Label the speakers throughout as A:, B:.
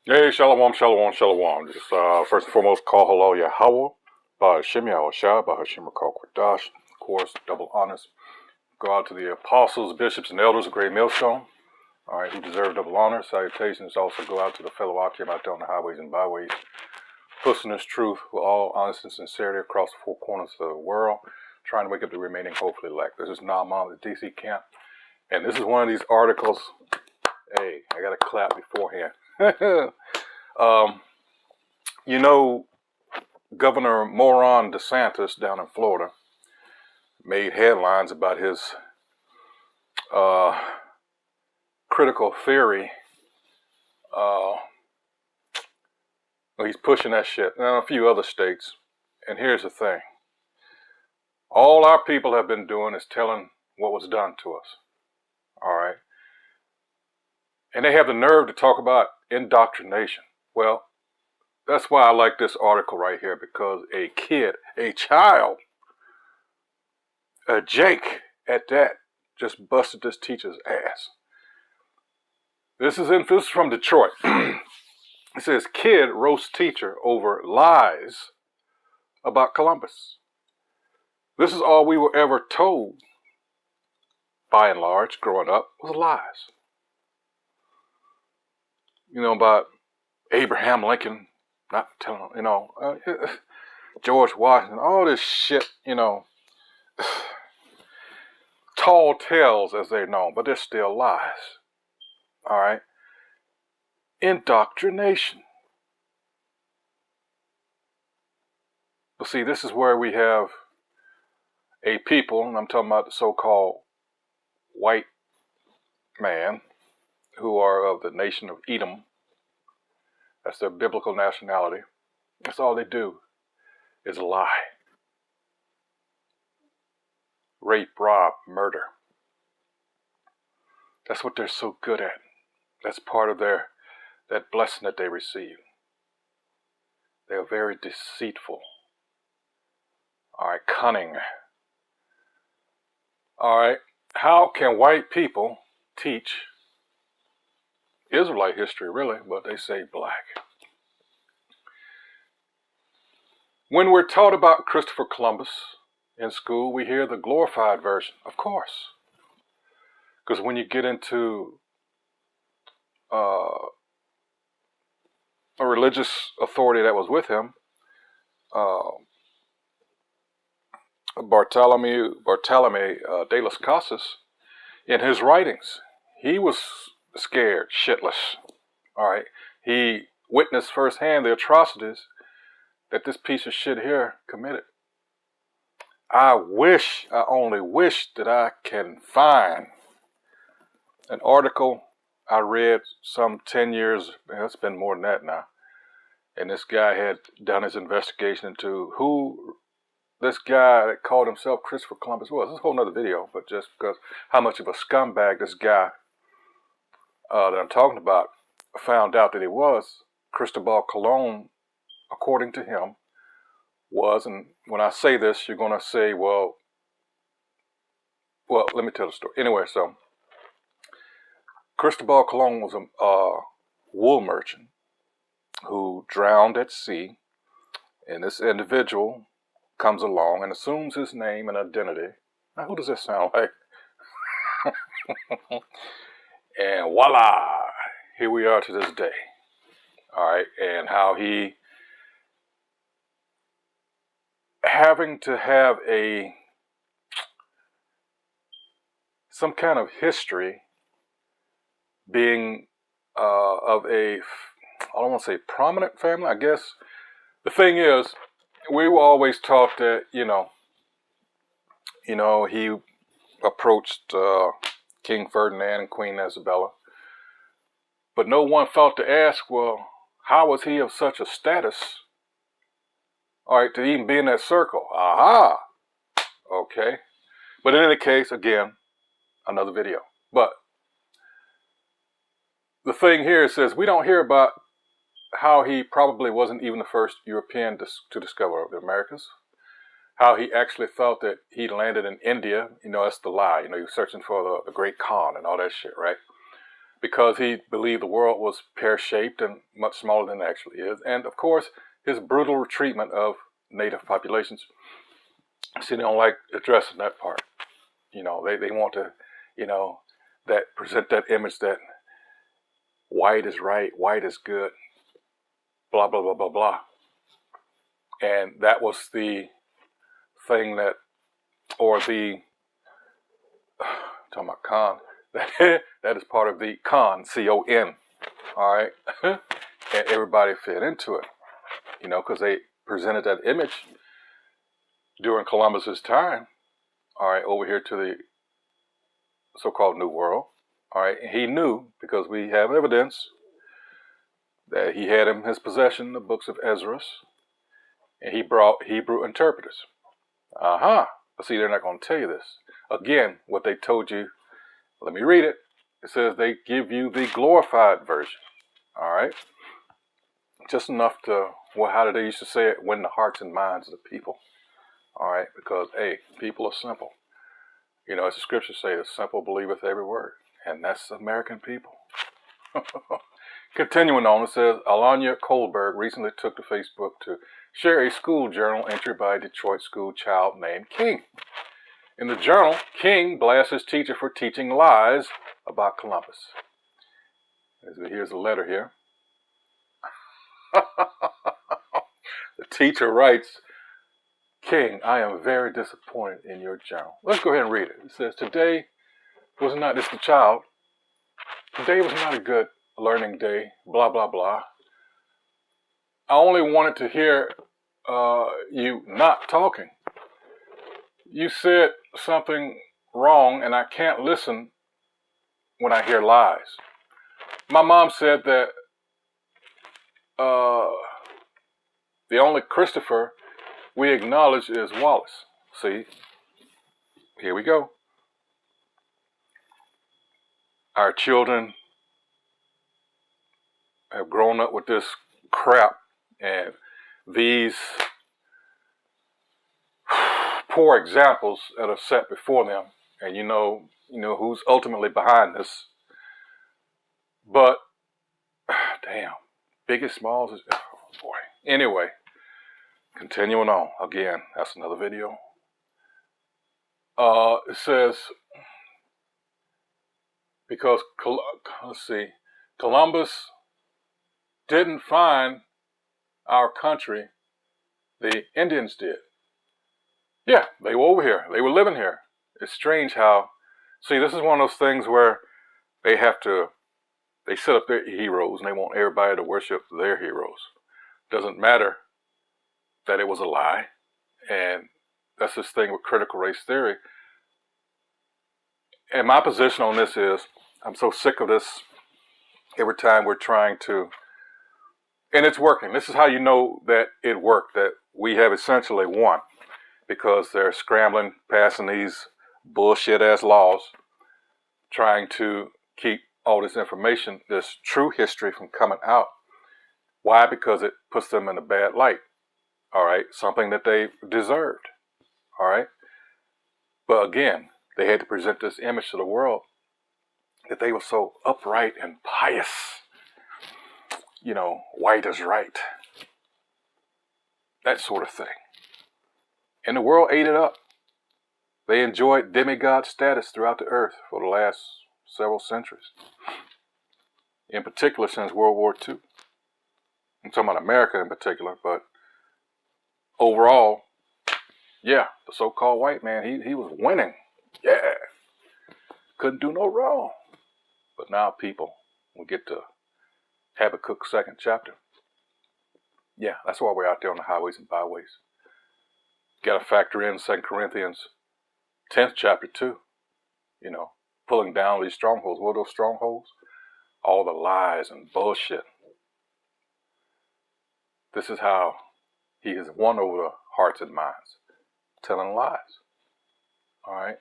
A: Hey, shalom, shalom, shalom. Just first and foremost, call hello Yahweh, Bahashim Yahushua, Bahashim Kwadash. Of course, double honors go out to the apostles, bishops, and elders of Great Millstone. All right, who deserve double honor. Salutations also go out to the fellow Akim out there on the highways and byways, pushing this truth with all honesty and sincerity across the four corners of the world, trying to wake up the remaining hopefully elect. This is Naaman at the DC camp, and this is one of these articles. Hey, I got to clap beforehand. um, you know, Governor Moron DeSantis down in Florida made headlines about his uh, critical theory. He's pushing that shit, and a few other states. And here's the thing: all our people have been doing is telling what was done to us. All right, and they have the nerve to talk about indoctrination. Well, that's why I like this article right here, because a kid, a child, a Jake at that, just busted this teacher's ass. This is from Detroit. It says, kid roasts teacher over lies about Columbus. This is all we were ever told, by and large, growing up, was lies. You know, about Abraham Lincoln, not telling, George Washington, all this shit, tall tales as they're known, but they're still lies. All right? Indoctrination. But see, this is where we have a people, and I'm talking about the so-called white man, who are of the nation of Edom. That's their biblical nationality. That's all they do is lie. Rape, rob, murder. That's what they're so good at. That's part of that blessing that they receive. They are very deceitful. All right, cunning. All right, how can white people teach Israelite history, really, but they say black? When we're taught about Christopher Columbus in school, we hear the glorified version, of course. Because when you get into a religious authority that was with him, Bartolome de las Casas, in his writings, he was scared shitless. All right, he witnessed firsthand the atrocities that this piece of shit here committed. I only wish that I can find an article I read some 10 years, it's been more than that now, and this guy had done his investigation into who this guy that called himself Christopher Columbus was. This is a whole nother video, but just because how much of a scumbag this guy that I'm talking about found out that he was, Cristobal Colon, according to him, was, and when I say this, you're going to say, well, let me tell the story. Anyway, so Cristobal Colon was a wool merchant who drowned at sea, and this individual comes along and assumes his name and identity. Now, who does that sound like? And voila, here we are to this day. All right, and how he having to have some kind of history, being of I don't want to say prominent family, I guess. The thing is, we were always taught that, he approached King Ferdinand and Queen Isabella, but no one thought to ask, well, how was he of such a status, all right, to even be in that circle? Aha! Okay. But in any case, again, another video. But the thing here says we don't hear about how he probably wasn't even the first European to discover the Americas. How he actually thought that he landed in India. That's the lie. He was searching for the Great Khan and all that shit, right? because he believed the world was pear-shaped and much smaller than it actually is. And of course, his brutal treatment of native populations. See, they don't like addressing that part. You know, they want to, you know, that present that image that white is right, white is good, blah, blah, blah, blah, blah. And that was the thing that, or the, talking about con, that is part of the con, C-O-N, all right? And everybody fit into it, you know, because they presented that image during Columbus's time, all right, over here to the so-called New World, all right? He knew, because we have evidence, that he had in his possession the books of Esdras, and he brought Hebrew interpreters. But see, they're not going to tell you this. Again, what they told you, let me read it. It says they give you the glorified version, all right? Just enough to, well, how did they used to say it? Win the hearts and minds of the people, all right? Because, hey, people are simple. You know, as the scriptures say, the simple believeth every word. And that's American people. Continuing on, it says, Alanya Kohlberg recently took to Facebook to share a school journal entry by a Detroit school child named King. In the journal, King blasts his teacher for teaching lies about Columbus. Here's a letter here. The teacher writes, King, I am very disappointed in your journal. Let's go ahead and read it. It says, today was not, this is the child, today was not a good learning day, blah, blah, blah. I only wanted to hear you not talking. You said something wrong and I can't listen when I hear lies. My mom said that the only Christopher we acknowledge is Wallace. See, here we go. Our children have grown up with this crap and these poor examples that are set before them, and you know who's ultimately behind this. But damn, Biggie Smalls is, oh boy. Anyway, continuing on. Again, that's another video. It says, because let's see, Columbus didn't find our country, the Indians did. Yeah, they were over here. They were living here. It's strange how, see, this is one of those things where they set up their heroes and they want everybody to worship their heroes. Doesn't matter that it was a lie. And that's this thing with critical race theory. And my position on this is, I'm so sick of this every time we're trying to, and it's working. This is how you know that it worked, that we have essentially won. Because they're scrambling, passing these bullshit-ass laws, trying to keep all this information, this true history from coming out. Why? Because it puts them in a bad light, all right? Something that they deserved, all right? But again, they had to present this image to the world that they were so upright and pious. You know, white is right. That sort of thing. And the world ate it up. They enjoyed demigod status throughout the earth for the last several centuries. In particular, since World War II. I'm talking about America in particular, but overall, yeah, the so-called white man, he was winning. Yeah. Couldn't do no wrong. But now people will get to Habakkuk's 2nd chapter. Yeah, that's why we're out there on the highways and byways. Got to factor in 2 Corinthians 10th chapter too. You know, pulling down these strongholds. What are those strongholds? All the lies and bullshit. This is how he has won over the hearts and minds. Telling lies. All right.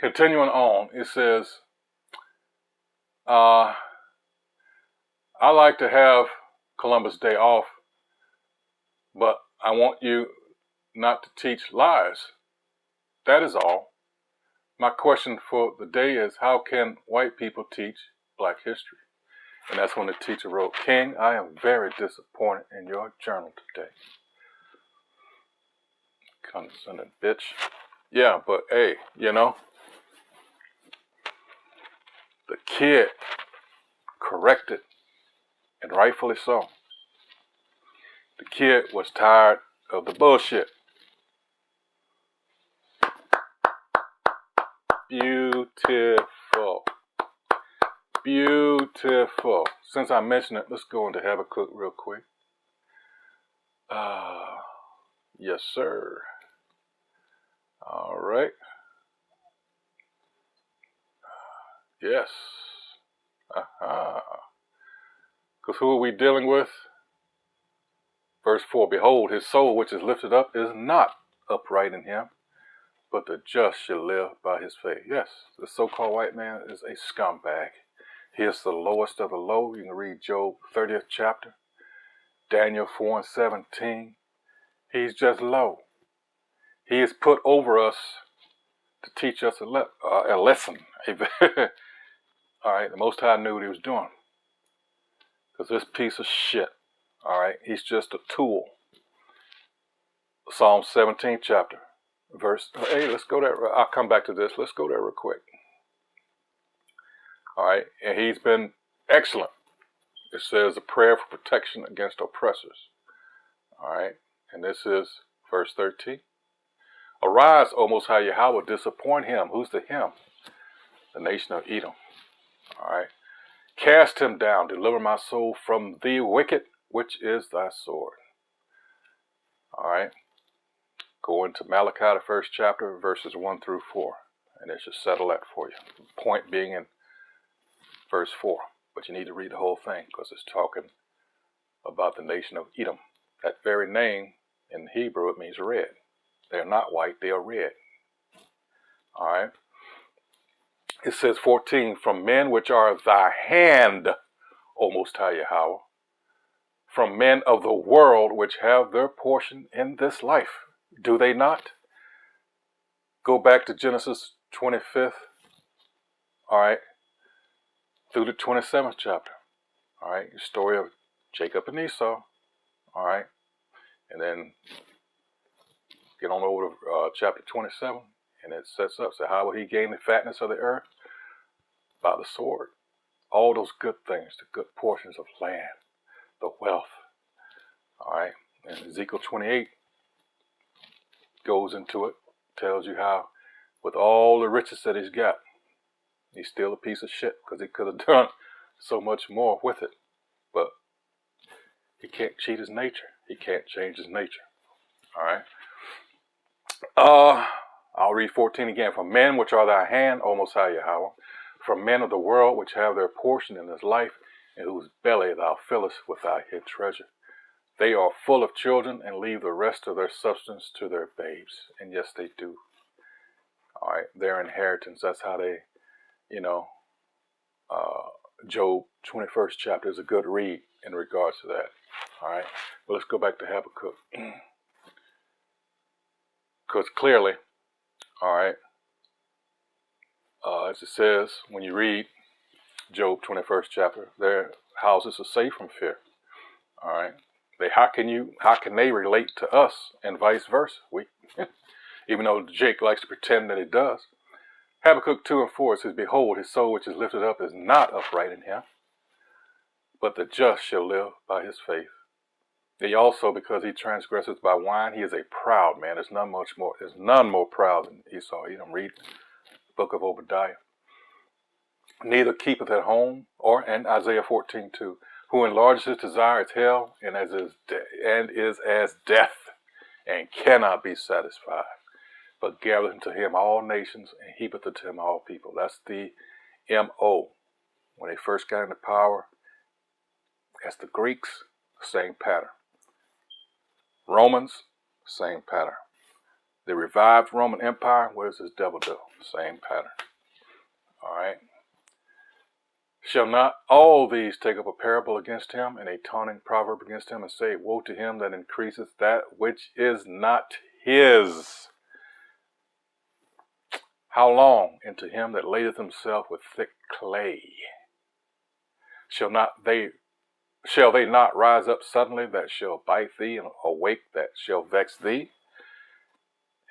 A: Continuing on, it says, I like to have Columbus Day off, but I want you not to teach lies. That is all. My question for the day is, how can white people teach Black history. And that's when the teacher wrote, King, I am very disappointed in your journal today. Condescending bitch. Yeah, but hey, you know, the kid corrected, and rightfully so. The kid was tired of the bullshit. Beautiful. Beautiful. Since I mentioned it, let's go into Habakkuk real quick. Yes, sir. All right. Yes. Because who are we dealing with? Verse 4, behold, his soul which is lifted up is not upright in him, but the just shall live by his faith. Yes, the so-called white man is a scumbag. He is the lowest of the low. You can read Job 30th chapter, Daniel 4 and 17. He's just low. He is put over us to teach us a lesson. All right, the Most High knew what he was doing. Because this piece of shit, all right, he's just a tool. Psalm 17th chapter, verse, hey, let's go there. I'll come back to this. Let's go there real quick. All right, and he's been excellent. It says a prayer for protection against oppressors. All right, and this is verse 13. Arise, O Most High Yahweh, disappoint him. Who's the him? The nation of Edom. All right. Cast him down, deliver my soul from the wicked, which is thy sword. All right. Go into Malachi, the first chapter, verses 1 through 4, and it should settle that for you. The point being in verse 4, but you need to read the whole thing because it's talking about the nation of Edom. That very name in Hebrew, it means red. They're not white, they are red. All right. It says 14, from men which are thy hand, O Most High Yahweh, from men of the world which have their portion in this life. Do they not? Go back to Genesis 25th, all right, through the 27th chapter. All right, the story of Jacob and Esau, all right, and then get on over to chapter 27, and it sets up, so how will he gain the fatness of the earth? By the sword. All those good things, the good portions of land, the wealth, all right, and Ezekiel 28 goes into it, tells you how with all the riches that he's got, he's still a piece of shit because he could have done so much more with it. But he can't cheat his nature. He can't change his nature. All right. I'll read 14 again. From men which are thy hand, O Most High Yahweh, from men of the world which have their portion in this life, in whose belly thou fillest with thy hid treasure. They are full of children and leave the rest of their substance to their babes. And yes, they do. All right, their inheritance. That's how they, you know, Job 21st chapter is a good read in regards to that. All right, but let's go back to Habakkuk. Because clearly, all right, as it says, when you read Job 21st chapter, their houses are safe from fear. All right. How can they relate to us and vice versa? Even though Jake likes to pretend that it does. Habakkuk 2 and 4 says, behold, his soul which is lifted up is not upright in him, but the just shall live by his faith. He also, because he transgresses by wine, he is a proud man. There's none more proud than Esau. You don't read the book of Obadiah. Neither keepeth at home, and Isaiah 14:2. Who enlarges his desire is hell, and is as death, and cannot be satisfied. But gathereth unto him all nations, and heapeth unto him all people. That's the M.O. When they first got into power, as the Greeks, same pattern. Romans, same pattern. The revived Roman Empire, what does this devil do? Same pattern. All right. Shall not all these take up a parable against him, and a taunting proverb against him, and say, woe to him that increaseth that which is not his? How long? And to him that ladeth himself with thick clay. Shall they not rise up suddenly that shall bite thee, and awake that shall vex thee?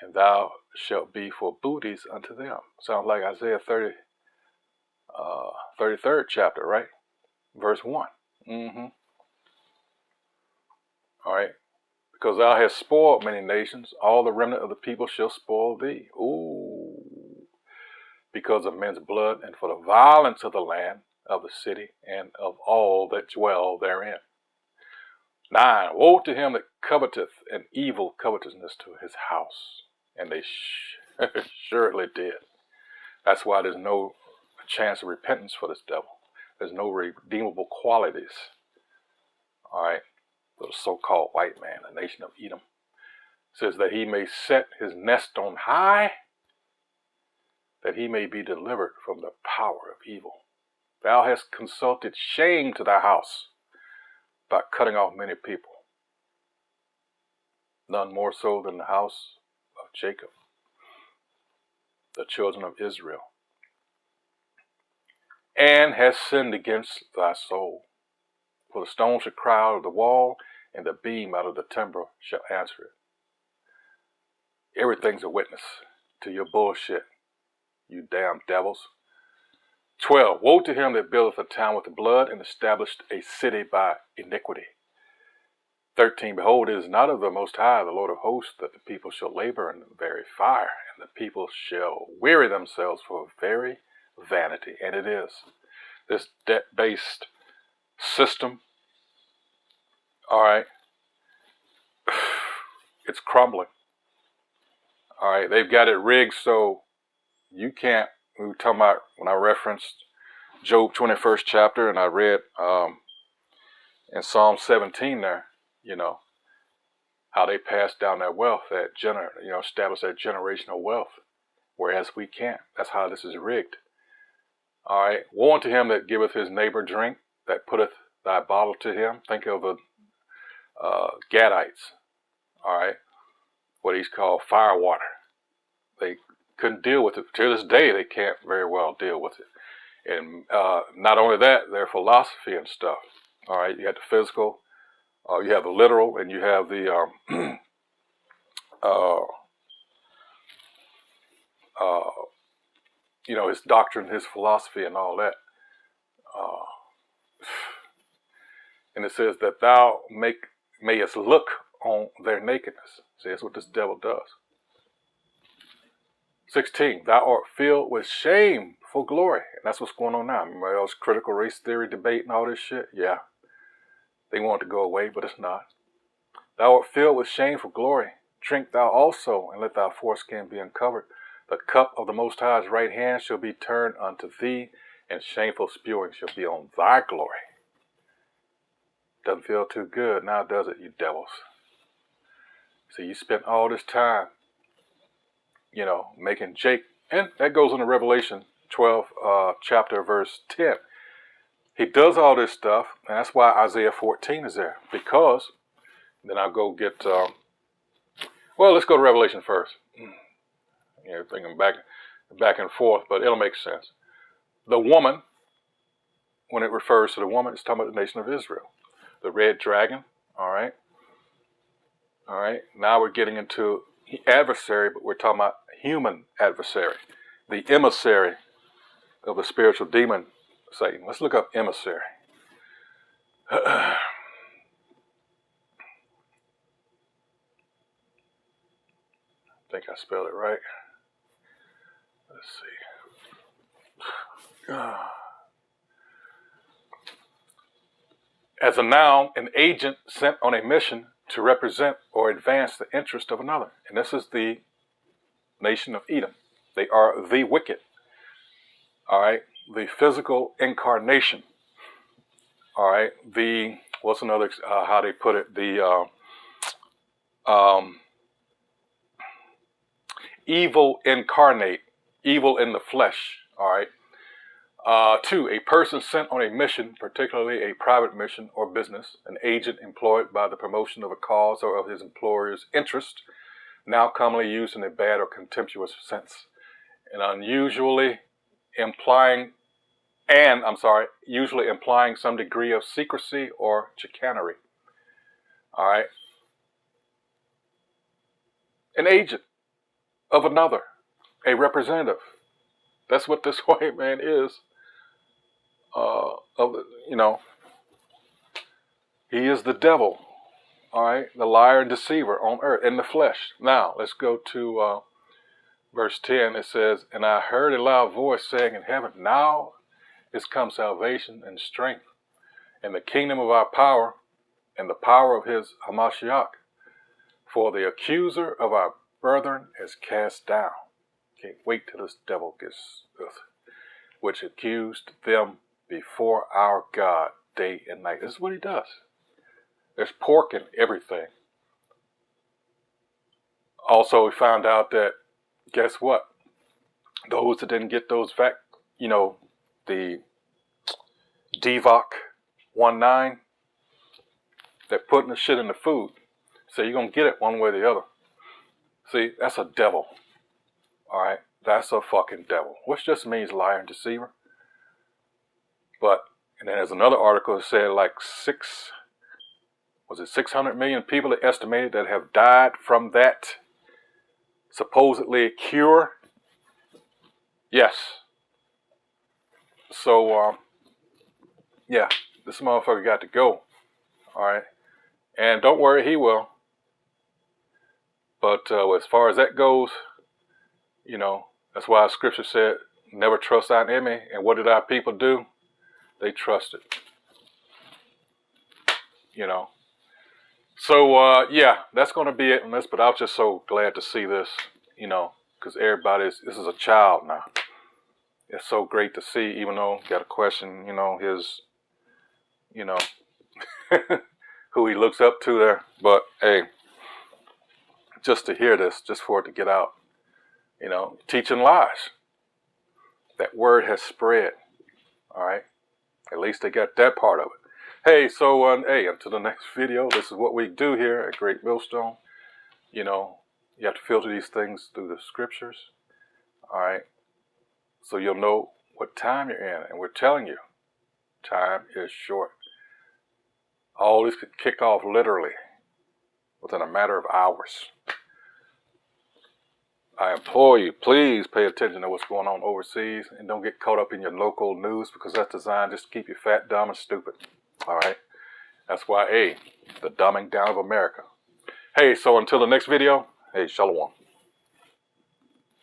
A: And thou shalt be for booties unto them. Sounds like Isaiah 33rd chapter, right? Verse 1. All right. Because thou hast spoiled many nations, all the remnant of the people shall spoil thee. Ooh. Because of men's blood, and for the violence of the land, of the city, and of all that dwell therein. 9. Woe to him that coveteth an evil covetousness to his house. And they surely did. That's why there's no chance of repentance for this devil. There's no redeemable qualities. All right. The so-called white man, the nation of Edom, says that he may set his nest on high, that he may be delivered from the power of evil. Thou hast consulted shame to thy house by cutting off many people, none more so than the house of Jacob, the children of Israel, and hast sinned against thy soul. For the stone shall cry out of the wall, and the beam out of the timber shall answer it. Everything's a witness to your bullshit, you damn devils. 12. Woe to him that buildeth a town with the blood, and established a city by iniquity. 13. Behold, it is not of the Most High, the Lord of hosts, that the people shall labor in the very fire, and the people shall weary themselves for very vanity. And it is. This debt-based system, all right, it's crumbling. All right, they've got it rigged so you can't. We were talking about when I referenced Job 21st chapter, and I read in Psalm 17 there, how they passed down their wealth, established that generational wealth, whereas we can't. That's how this is rigged. All right, woe unto him that giveth his neighbor drink, that putteth thy bottle to him. Think of the Gadites, all right, what he's called fire water. They couldn't deal with it. To this day, they can't very well deal with it. And not only that, their philosophy and stuff. All right, you have the physical, you have the literal, and you have the his doctrine, his philosophy, and all that. And it says that thou mayest look on their nakedness. See, that's what this devil does. 16. Thou art filled with shame for glory. And that's what's going on now. Remember all this critical race theory debate and all this shit? Yeah. They want it to go away, but it's not. Thou art filled with shame for glory. Drink thou also, and let thy foreskin be uncovered. The cup of the Most High's right hand shall be turned unto thee, and shameful spewing shall be on thy glory. Doesn't feel too good now, does it, you devils? See, you spent all this time, making Jake, and that goes into Revelation 12, chapter verse 10. He does all this stuff, and that's why Isaiah 14 is there. Because, then I'll go get, let's go to Revelation first. Thinking back and forth, but it'll make sense. The woman, when it refers to the woman, it's talking about the nation of Israel. The red dragon, all right? All right, now we're getting into adversary, but we're talking about human adversary. The emissary of the spiritual demon, Satan. Let's look up emissary. I think I spelled it right. Let's see. As a noun, an agent sent on a mission to represent or advance the interest of another. And this is the nation of Edom. They are the wicked. All right. The physical incarnation. All right. What's another, how they put it? The evil incarnate, evil in the flesh. All right. 2, a person sent on a mission, particularly a private mission or business, an agent employed by the promotion of a cause or of his employer's interest, now commonly used in a bad or contemptuous sense, and unusually implying and I'm sorry, usually implying some degree of secrecy or chicanery. All right. An agent of another, a representative. That's what this white man is. You know, he is the devil. All right, the liar and deceiver on earth in the flesh. Now let's go to verse 10. It says, "And I heard a loud voice saying in heaven, Now is come salvation and strength, and the kingdom of our power, and the power of his Hamashiach. For the accuser of our brethren is cast down." Can't wait till this devil gets, which accused them before our God day and night. This is what he does. There's pork in everything. Also, we found out that, guess what? Those that didn't get those the DVOC 19, they're putting the shit in the food. So you're going to get it one way or the other. See, that's a devil. All right? That's a fucking devil, which just means liar and deceiver. But, and then there's another article that said like 600 million people are estimated that have died from that supposedly cure. Yes. So, yeah, this motherfucker got to go. All right. And don't worry, he will. But as far as that goes, you know, that's why scripture said, never trust thine enemy. And what did our people do? They trusted. You know. So, yeah, that's going to be it on this. But I was just so glad to see this, you know, because this is a child now. It's so great to see, even though got a question, you know, his, you know, who he looks up to there. But, hey, just to hear this, just for it to get out, you know, teaching lies. That word has spread, all right? At least they got that part of it. Hey, so, hey, until the next video, this is what we do here at Great Millstone. You know, you have to filter these things through the scriptures, all right? So you'll know what time you're in. And we're telling you, time is short. All this could kick off literally within a matter of hours. I implore you, please pay attention to what's going on overseas and don't get caught up in your local news because that's designed just to keep you fat, dumb, and stupid. All right? That's why, hey, the dumbing down of America. Hey, so until the next video, hey, shalom.